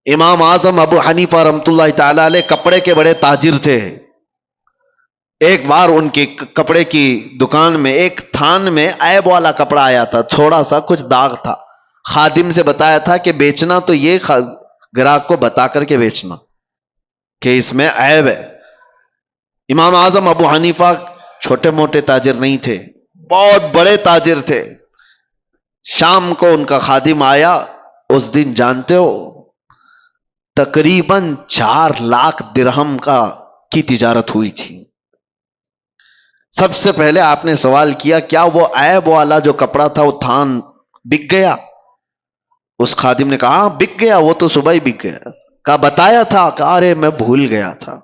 امام اعظم ابو حنیفہ رحمۃ اللہ تعالی علیہ کپڑے کے بڑے تاجر تھے. ایک بار ان کی کپڑے کی دکان میں ایک تھان میں عیب والا کپڑا آیا تھا، تھوڑا سا کچھ داغ تھا. خادم سے بتایا تھا کہ بیچنا تو یہ گراہک کو بتا کر کے بیچنا کہ اس میں عیب ہے. امام اعظم ابو حنیفہ چھوٹے موٹے تاجر نہیں تھے، بہت بڑے تاجر تھے. شام کو ان کا خادم آیا. اس دن جانتے ہو تقریباً 4 لاکھ درہم کی تجارت ہوئی تھی. سب سے پہلے آپ نے سوال کیا کیا وہ عیب والا جو کپڑا تھا وہ تھان بک گیا؟ اس خادم نے کہا بک گیا، وہ تو صبح ہی بک گیا. کہا بتایا تھا؟ کہا ارے میں بھول گیا تھا.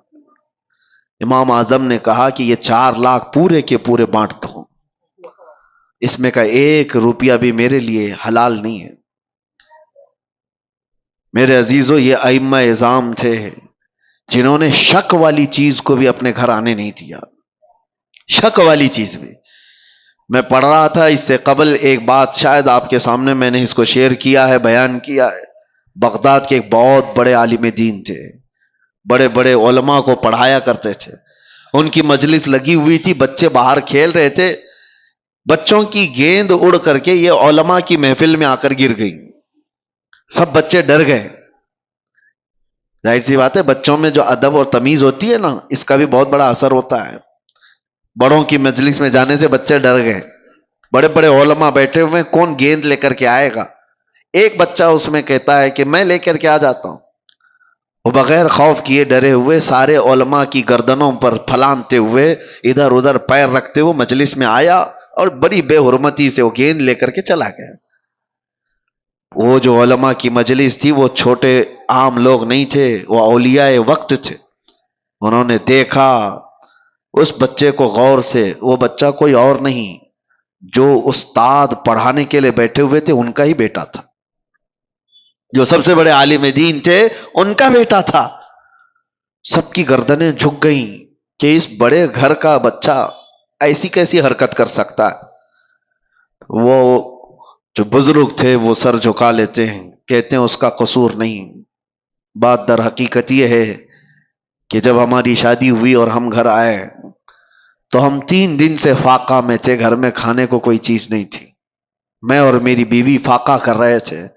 امام اعظم نے کہا کہ یہ 4 لاکھ پورے کے پورے بانٹ دو، اس میں کا 1 روپیہ بھی میرے لیے حلال نہیں ہے. میرے عزیزو، یہ ائمہ اعظام تھے جنہوں نے شک والی چیز کو بھی اپنے گھر آنے نہیں دیا. شک والی چیز بھی. میں پڑھ رہا تھا اس سے قبل ایک بات، شاید آپ کے سامنے میں نے اس کو شیئر کیا ہے، بیان کیا ہے. بغداد کے ایک بہت بڑے عالم دین تھے، بڑے بڑے علماء کو پڑھایا کرتے تھے. ان کی مجلس لگی ہوئی تھی، بچے باہر کھیل رہے تھے، بچوں کی گیند اڑ کر کے یہ علماء کی محفل میں آ کر گر گئی. سب بچے ڈر گئے. ظاہر سی بات ہے بچوں میں جو ادب اور تمیز ہوتی ہے نا، اس کا بھی بہت بڑا اثر ہوتا ہے. بڑوں کی مجلس میں جانے سے بچے ڈر گئے. بڑے بڑے علماء بیٹھے ہوئے، کون گیند لے کر کے آئے گا؟ ایک بچہ اس میں کہتا ہے کہ میں لے کر کے آ جاتا ہوں. وہ بغیر خوف کیے ڈرے ہوئے سارے علماء کی گردنوں پر پھلانتے ہوئے ادھر ادھر پیر رکھتے ہوئے مجلس میں آیا اور بڑی بے حرمتی سے وہ گیند لے کر کے چلا گیا. وہ جو علماء کی مجلس تھی وہ چھوٹے عام لوگ نہیں تھے، وہ اولیاء وقت تھے. انہوں نے دیکھا اس بچے کو غور سے. وہ بچہ کوئی اور نہیں، جو استاد پڑھانے کے لیے بیٹھے ہوئے تھے ان کا ہی بیٹا تھا. جو سب سے بڑے عالم دین تھے ان کا بیٹا تھا. سب کی گردنیں جھک گئیں کہ اس بڑے گھر کا بچہ ایسی کیسی حرکت کر سکتا ہے. وہ جو بزرگ تھے وہ سر جھکا لیتے ہیں، کہتے ہیں اس کا قصور نہیں. بات در حقیقت یہ ہے کہ جب ہماری شادی ہوئی اور ہم گھر آئے تو ہم 3 دن سے فاقہ میں تھے، گھر میں کھانے کو کوئی چیز نہیں تھی. میں اور میری بیوی فاقہ کر رہے تھے.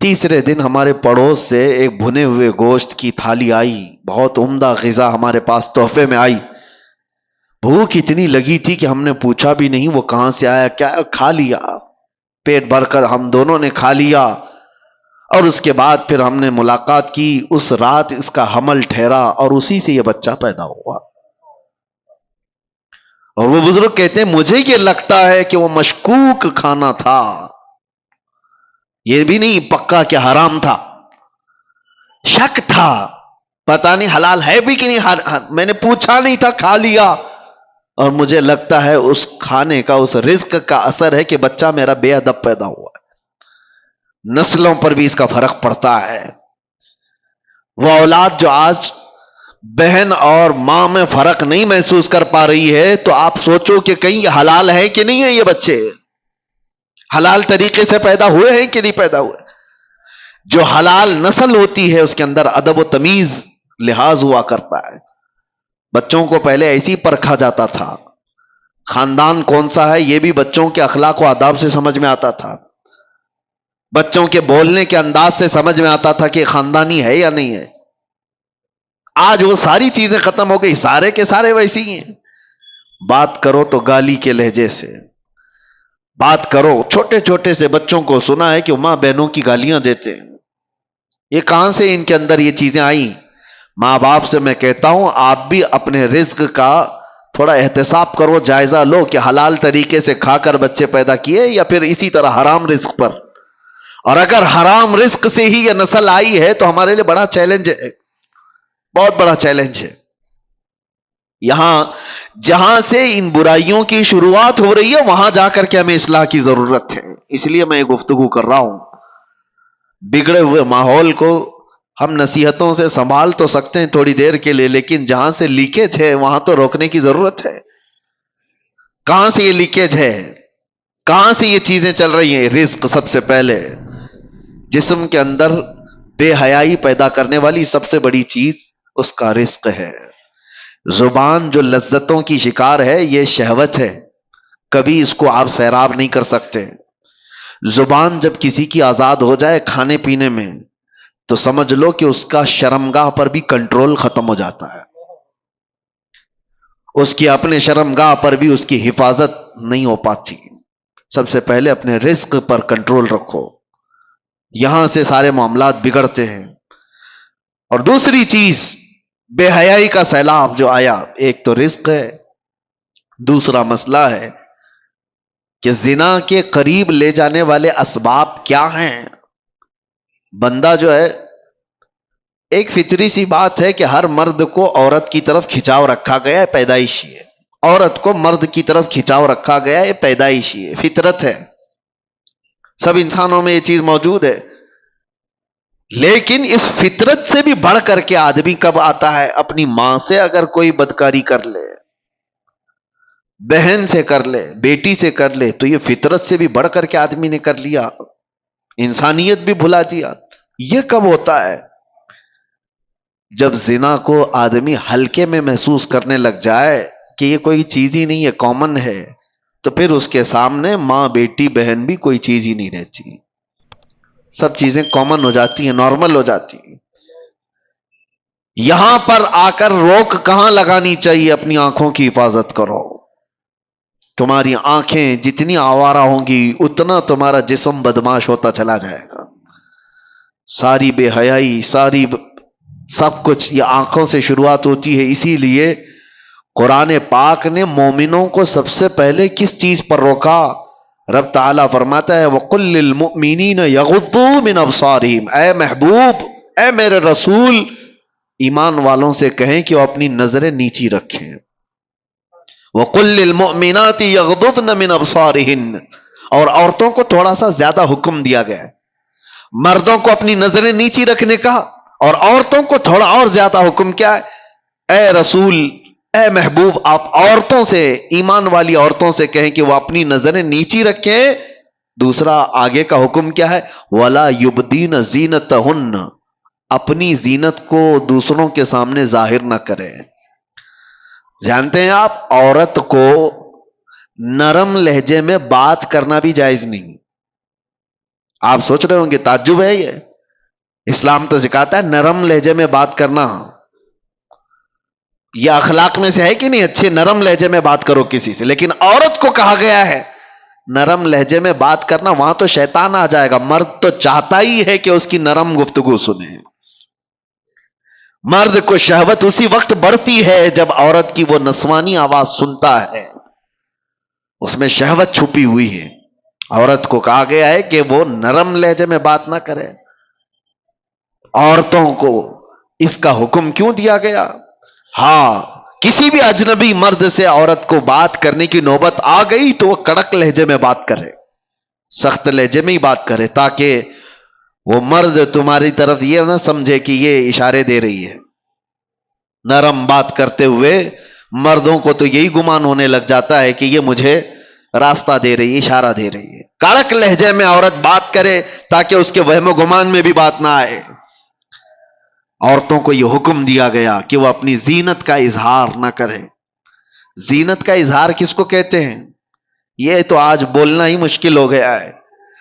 تیسرے دن ہمارے پڑوس سے ایک بھنے ہوئے گوشت کی تھالی آئی، بہت عمدہ غذا ہمارے پاس تحفے میں آئی. بھوک اتنی لگی تھی کہ ہم نے پوچھا بھی نہیں وہ کہاں سے آیا، کیا کھا لیا. پیٹ بھر کر ہم دونوں نے کھا لیا. اور اس کے بعد پھر ہم نے ملاقات کی. اس رات اس کا حمل ٹھہرا اور اسی سے یہ بچہ پیدا ہوا. اور وہ بزرگ کہتے ہیں مجھے یہ لگتا ہے کہ وہ مشکوک کھانا تھا، یہ بھی نہیں پکا کہ حرام تھا، شک تھا، پتہ نہیں حلال ہے بھی کہ نہیں. میں نے پوچھا نہیں تھا، کھا لیا. اور مجھے لگتا ہے اس کھانے کا، اس رزق کا اثر ہے کہ بچہ میرا بے ادب پیدا ہوا ہے. نسلوں پر بھی اس کا فرق پڑتا ہے. وہ اولاد جو آج بہن اور ماں میں فرق نہیں محسوس کر پا رہی ہے، تو آپ سوچو کہ کہیں یہ حلال ہے کہ نہیں ہے. یہ بچے حلال طریقے سے پیدا ہوئے ہیں کہ نہیں پیدا ہوئے. جو حلال نسل ہوتی ہے اس کے اندر ادب و تمیز لحاظ ہوا کرتا ہے. بچوں کو پہلے ایسی پرکھا جاتا تھا، خاندان کون سا ہے یہ بھی بچوں کے اخلاق و آداب سے سمجھ میں آتا تھا. بچوں کے بولنے کے انداز سے سمجھ میں آتا تھا کہ خاندانی ہے یا نہیں ہے. آج وہ ساری چیزیں ختم ہو گئی، سارے کے سارے ویسے ہی ہیں. بات کرو تو گالی کے لہجے سے بات کرو. چھوٹے چھوٹے سے بچوں کو سنا ہے کہ ماں بہنوں کی گالیاں دیتے ہیں. یہ کہاں سے ان کے اندر یہ چیزیں آئیں؟ ماں باپ سے میں کہتا ہوں آپ بھی اپنے رزق کا تھوڑا احتساب کرو، جائزہ لو کہ حلال طریقے سے کھا کر بچے پیدا کیے یا پھر اسی طرح حرام رزق پر. اور اگر حرام رزق سے ہی یہ نسل آئی ہے تو ہمارے لیے بڑا چیلنج ہے، بہت بڑا چیلنج ہے. یہاں جہاں سے ان برائیوں کی شروعات ہو رہی ہے وہاں جا کر کے ہمیں اصلاح کی ضرورت ہے. اس لیے میں یہ گفتگو کر رہا ہوں. بگڑے ہوئے ماحول کو ہم نصیحتوں سے سنبھال تو سکتے ہیں تھوڑی دیر کے لیے، لیکن جہاں سے لیکیج ہے وہاں تو روکنے کی ضرورت ہے. کہاں سے یہ لیکیج ہے؟ کہاں سے یہ چیزیں چل رہی ہیں؟ رزق سب سے پہلے جسم کے اندر بے حیائی پیدا کرنے والی سب سے بڑی چیز اس کا رزق ہے. زبان جو لذتوں کی شکار ہے یہ شہوت ہے، کبھی اس کو آپ سیراب نہیں کر سکتے. زبان جب کسی کی آزاد ہو جائے کھانے پینے میں تو سمجھ لو کہ اس کا شرمگاہ پر بھی کنٹرول ختم ہو جاتا ہے. اس کی اپنے شرمگاہ پر بھی اس کی حفاظت نہیں ہو پاتی. سب سے پہلے اپنے رزق پر کنٹرول رکھو، یہاں سے سارے معاملات بگڑتے ہیں. اور دوسری چیز بے حیائی کا سیلاب جو آیا، ایک تو رزق ہے، دوسرا مسئلہ ہے کہ زنا کے قریب لے جانے والے اسباب کیا ہیں. بندہ جو ہے، ایک فطری سی بات ہے کہ ہر مرد کو عورت کی طرف کھچاؤ رکھا گیا ہے، پیدائشی ہے. عورت کو مرد کی طرف کھچاؤ رکھا گیا ہے، پیدائشی ہے، فطرت ہے. سب انسانوں میں یہ چیز موجود ہے. لیکن اس فطرت سے بھی بڑھ کر کے آدمی کب آتا ہے؟ اپنی ماں سے اگر کوئی بدکاری کر لے، بہن سے کر لے، بیٹی سے کر لے، تو یہ فطرت سے بھی بڑھ کر کے آدمی نے کر لیا، انسانیت بھی بھلا دیا. یہ کب ہوتا ہے؟ جب زنا کو آدمی ہلکے میں محسوس کرنے لگ جائے کہ یہ کوئی چیز ہی نہیں ہے، کامن ہے، تو پھر اس کے سامنے ماں، بیٹی، بہن بھی کوئی چیز ہی نہیں رہتی. سب چیزیں کامن ہو جاتی ہیں، نارمل ہو جاتی ہیں. یہاں پر آ کر روک کہاں لگانی چاہیے؟ اپنی آنکھوں کی حفاظت کرو. تمہاری آنکھیں جتنی آوارہ ہوں گی اتنا تمہارا جسم بدماش ہوتا چلا جائے گا. ساری بے حیائی، سب کچھ یہ آنکھوں سے شروعات ہوتی ہے. اسی لیے قرآن پاک نے مومنوں کو سب سے پہلے کس چیز پر روکا؟ رب تعالیٰ فرماتا ہے وَقُلْ لِلْمُؤْمِنِينَ يَغُضُّوا مِنْ أَبْصَارِهِمْ. اے محبوب، اے میرے رسول، ایمان والوں سے کہیں کہ وہ اپنی نظریں نیچی رکھیں. وَقُلْ لِلْمُؤْمِنَاتِ يَغْضُضْنَ مِنْ أَبْصَارِهِنَّ. اور عورتوں کو تھوڑا سا زیادہ حکم دیا گیا ہے. مردوں کو اپنی نظریں نیچی رکھنے کا، اور عورتوں کو تھوڑا اور زیادہ حکم کیا ہے؟ اے رسول، اے محبوب، آپ عورتوں سے، ایمان والی عورتوں سے کہیں کہ وہ اپنی نظریں نیچی رکھیں. دوسرا آگے کا حکم کیا ہے؟ وَلَا يُبْدِينَ زِينَتَهُنَّ. اپنی زینت کو دوسروں کے سامنے ظاہر نہ کریں. جانتے ہیں آپ، عورت کو نرم لہجے میں بات کرنا بھی جائز نہیں. آپ سوچ رہے ہوں گے تعجب ہے یہ، اسلام تو سکھاتا ہے نرم لہجے میں بات کرنا. یہ اخلاق میں سے ہے کہ نہیں؟ اچھے نرم لہجے میں بات کرو کسی سے. لیکن عورت کو کہا گیا ہے نرم لہجے میں بات کرنا. وہاں تو شیطان آ جائے گا. مرد تو چاہتا ہی ہے کہ اس کی نرم گفتگو سنے. مرد کو شہوت اسی وقت بڑھتی ہے جب عورت کی وہ نسوانی آواز سنتا ہے. اس میں شہوت چھپی ہوئی ہے. عورت کو کہا گیا ہے کہ وہ نرم لہجے میں بات نہ کرے. عورتوں کو اس کا حکم کیوں دیا گیا؟ ہاں، کسی بھی اجنبی مرد سے عورت کو بات کرنے کی نوبت آ گئی تو وہ کڑک لہجے میں بات کرے، سخت لہجے میں ہی بات کرے، تاکہ وہ مرد تمہاری طرف یہ نہ سمجھے کہ یہ اشارے دے رہی ہے. نرم بات کرتے ہوئے مردوں کو تو یہی گمان ہونے لگ جاتا ہے کہ یہ مجھے راستہ دے رہی ہے، اشارہ دے رہی ہے. کڑک لہجے میں عورت بات کرے تاکہ اس کے وہم و گمان میں بھی بات نہ آئے. عورتوں کو یہ حکم دیا گیا کہ وہ اپنی زینت کا اظہار نہ کرے. زینت کا اظہار کس کو کہتے ہیں؟ یہ تو آج بولنا ہی مشکل ہو گیا ہے.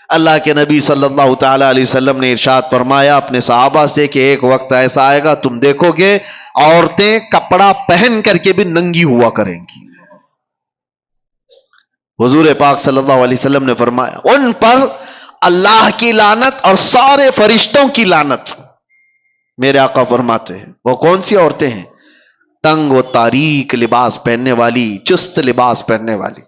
اللہ کے نبی صلی اللہ تعالی علیہ وسلم نے ارشاد فرمایا اپنے صحابہ سے کہ ایک وقت ایسا آئے گا تم دیکھو گے عورتیں کپڑا پہن کر کے بھی ننگی ہوا کریں گی. حضور پاک صلی اللہ علیہ وسلم نے فرمایا ان پر اللہ کی لعنت اور سارے فرشتوں کی لعنت. میرے آقا فرماتے ہیں وہ کون سی عورتیں ہیں؟ تنگ و تاریک لباس پہننے والی، چست لباس پہننے والی،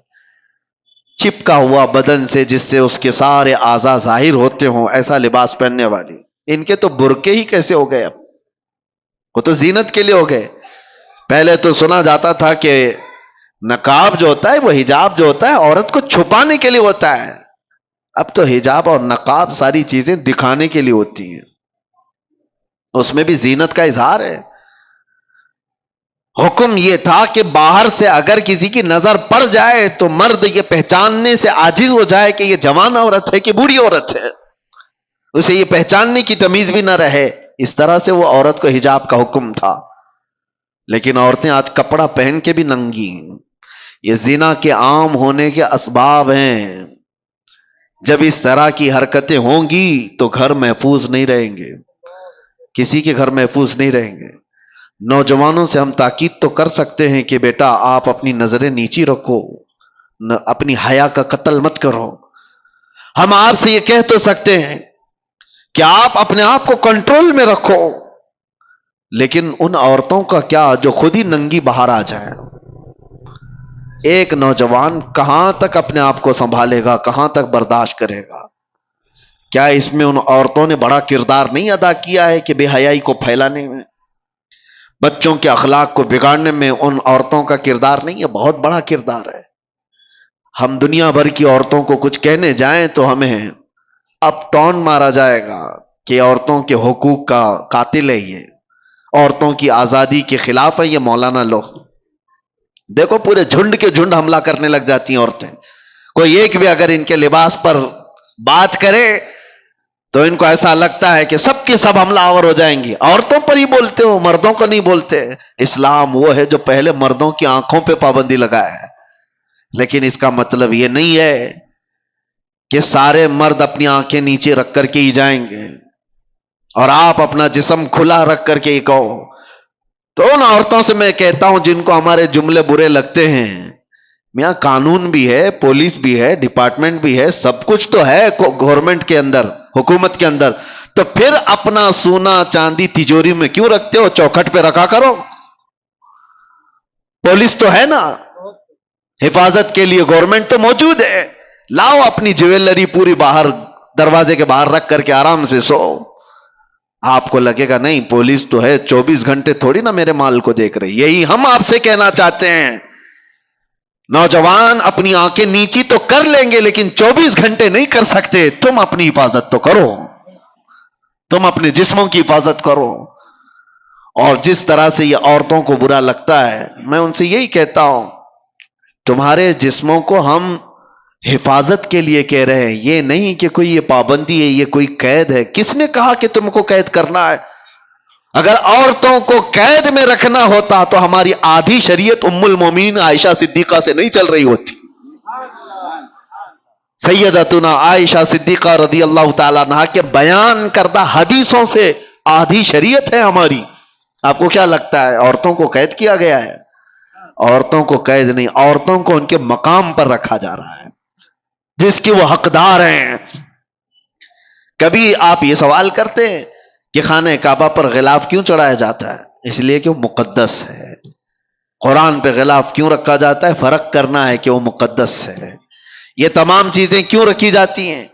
چپکا ہوا بدن سے جس سے اس کے سارے اعضاء ظاہر ہوتے ہوں، ایسا لباس پہننے والی. ان کے تو برقعے ہی کیسے ہو گئے؟ اب وہ تو زینت کے لیے ہو گئے. پہلے تو سنا جاتا تھا کہ نقاب جو ہوتا ہے، وہ حجاب جو ہوتا ہے عورت کو چھپانے کے لیے ہوتا ہے. اب تو حجاب اور نقاب ساری چیزیں دکھانے کے لیے ہوتی ہیں، اس میں بھی زینت کا اظہار ہے. حکم یہ تھا کہ باہر سے اگر کسی کی نظر پڑ جائے تو مرد یہ پہچاننے سے عاجز ہو جائے کہ یہ جوان عورت ہے کہ بوڑھی عورت ہے. اسے یہ پہچاننے کی تمیز بھی نہ رہے. اس طرح سے وہ عورت کو حجاب کا حکم تھا. لیکن عورتیں آج کپڑا پہن کے بھی ننگی ہیں. یہ زنا کے عام ہونے کے اسباب ہیں. جب اس طرح کی حرکتیں ہوں گی تو گھر محفوظ نہیں رہیں گے, کسی کے گھر محفوظ نہیں رہیں گے. نوجوانوں سے ہم تاکید تو کر سکتے ہیں کہ بیٹا آپ اپنی نظریں نیچی رکھو, اپنی حیا کا قتل مت کرو. ہم آپ سے یہ کہہ تو سکتے ہیں کہ آپ اپنے آپ کو کنٹرول میں رکھو, لیکن ان عورتوں کا کیا جو خود ہی ننگی باہر آ جائیں. ایک نوجوان کہاں تک اپنے آپ کو سنبھالے گا, کہاں تک برداشت کرے گا؟ کیا اس میں ان عورتوں نے بڑا کردار نہیں ادا کیا ہے کہ بے حیائی کو پھیلانے میں, بچوں کے اخلاق کو بگاڑنے میں ان عورتوں کا کردار نہیں ہے؟ بہت بڑا کردار ہے. ہم دنیا بھر کی عورتوں کو کچھ کہنے جائیں تو ہمیں اپ ٹون مارا جائے گا کہ عورتوں کے حقوق کا قاتل ہے, یہ عورتوں کی آزادی کے خلاف ہے یہ مولانا لوگ. دیکھو پورے جھنڈ کے جھنڈ حملہ کرنے لگ جاتی ہیں عورتیں. کوئی ایک بھی اگر ان کے لباس پر بات کرے تو ان کو ایسا لگتا ہے کہ سب کے سب حملہ آور ہو جائیں گی. عورتوں پر ہی بولتے ہو, مردوں کو نہیں بولتے. اسلام وہ ہے جو پہلے مردوں کی آنکھوں پہ پابندی لگایا ہے, لیکن اس کا مطلب یہ نہیں ہے کہ سارے مرد اپنی آنکھیں نیچے رکھ کر کے ہی جائیں گے اور آپ اپنا جسم کھلا رکھ کر کے ہی کہو. تو ان عورتوں سے میں کہتا ہوں جن کو ہمارے جملے برے لگتے ہیں, میاں قانون بھی ہے, پولیس بھی ہے, ڈپارٹمنٹ بھی ہے, سب کچھ تو ہے گورنمنٹ کے اندر, حکومت کے اندر. تو پھر اپنا سونا چاندی تجوری میں کیوں رکھتے ہو؟ چوکھٹ پہ رکھا کرو. پولیس تو ہے نا, حفاظت کے لیے گورنمنٹ تو موجود ہے. لاؤ اپنی جیولری پوری باہر دروازے کے باہر رکھ کر کے آرام سے سو. آپ کو لگے گا نہیں پولیس تو ہے, 24 گھنٹے تھوڑی نا میرے مال کو دیکھ رہی. یہی ہم آپ سے کہنا چاہتے ہیں. نوجوان اپنی آنکھیں نیچی تو کر لیں گے لیکن 24 گھنٹے نہیں کر سکتے. تم اپنی حفاظت تو کرو, تم اپنے جسموں کی حفاظت کرو. اور جس طرح سے یہ عورتوں کو برا لگتا ہے, میں ان سے یہی کہتا ہوں تمہارے جسموں کو ہم حفاظت کے لیے کہہ رہے ہیں, یہ نہیں کہ کوئی یہ پابندی ہے, یہ کوئی قید ہے. کس نے کہا کہ تم کو قید کرنا ہے؟ اگر عورتوں کو قید میں رکھنا ہوتا تو ہماری آدھی شریعت ام المومنین عائشہ صدیقہ سے نہیں چل رہی ہوتی. سیدتنا عائشہ صدیقہ رضی اللہ تعالیٰ عنہا کے بیان کردہ حدیثوں سے آدھی شریعت ہے ہماری. آپ کو کیا لگتا ہے عورتوں کو قید کیا گیا ہے؟ عورتوں کو قید نہیں, عورتوں کو ان کے مقام پر رکھا جا رہا ہے جس کی وہ حقدار ہیں. کبھی آپ یہ سوال کرتے ہیں کہ خانہ کعبہ پر غلاف کیوں چڑھایا جاتا ہے؟ اس لیے کہ وہ مقدس ہے. قرآن پہ غلاف کیوں رکھا جاتا ہے؟ فرق کرنا ہے کہ وہ مقدس ہے. یہ تمام چیزیں کیوں رکھی جاتی ہیں؟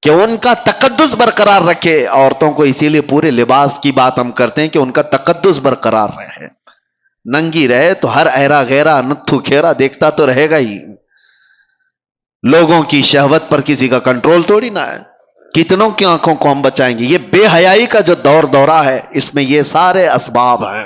کہ ان کا تقدس برقرار رکھے. عورتوں کو اسی لیے پورے لباس کی بات ہم کرتے ہیں کہ ان کا تقدس برقرار رہے. ننگی رہے تو ہر ایرا غیرہ نتھو کھیرا دیکھتا تو رہے گا ہی. لوگوں کی شہوت پر کسی کا کنٹرول تھوڑی نہ ہے. کتنوں کی آنکھوں کو ہم بچائیں گے؟ یہ بے حیائی کا جو دور دورہ ہے اس میں یہ سارے اسباب ہیں.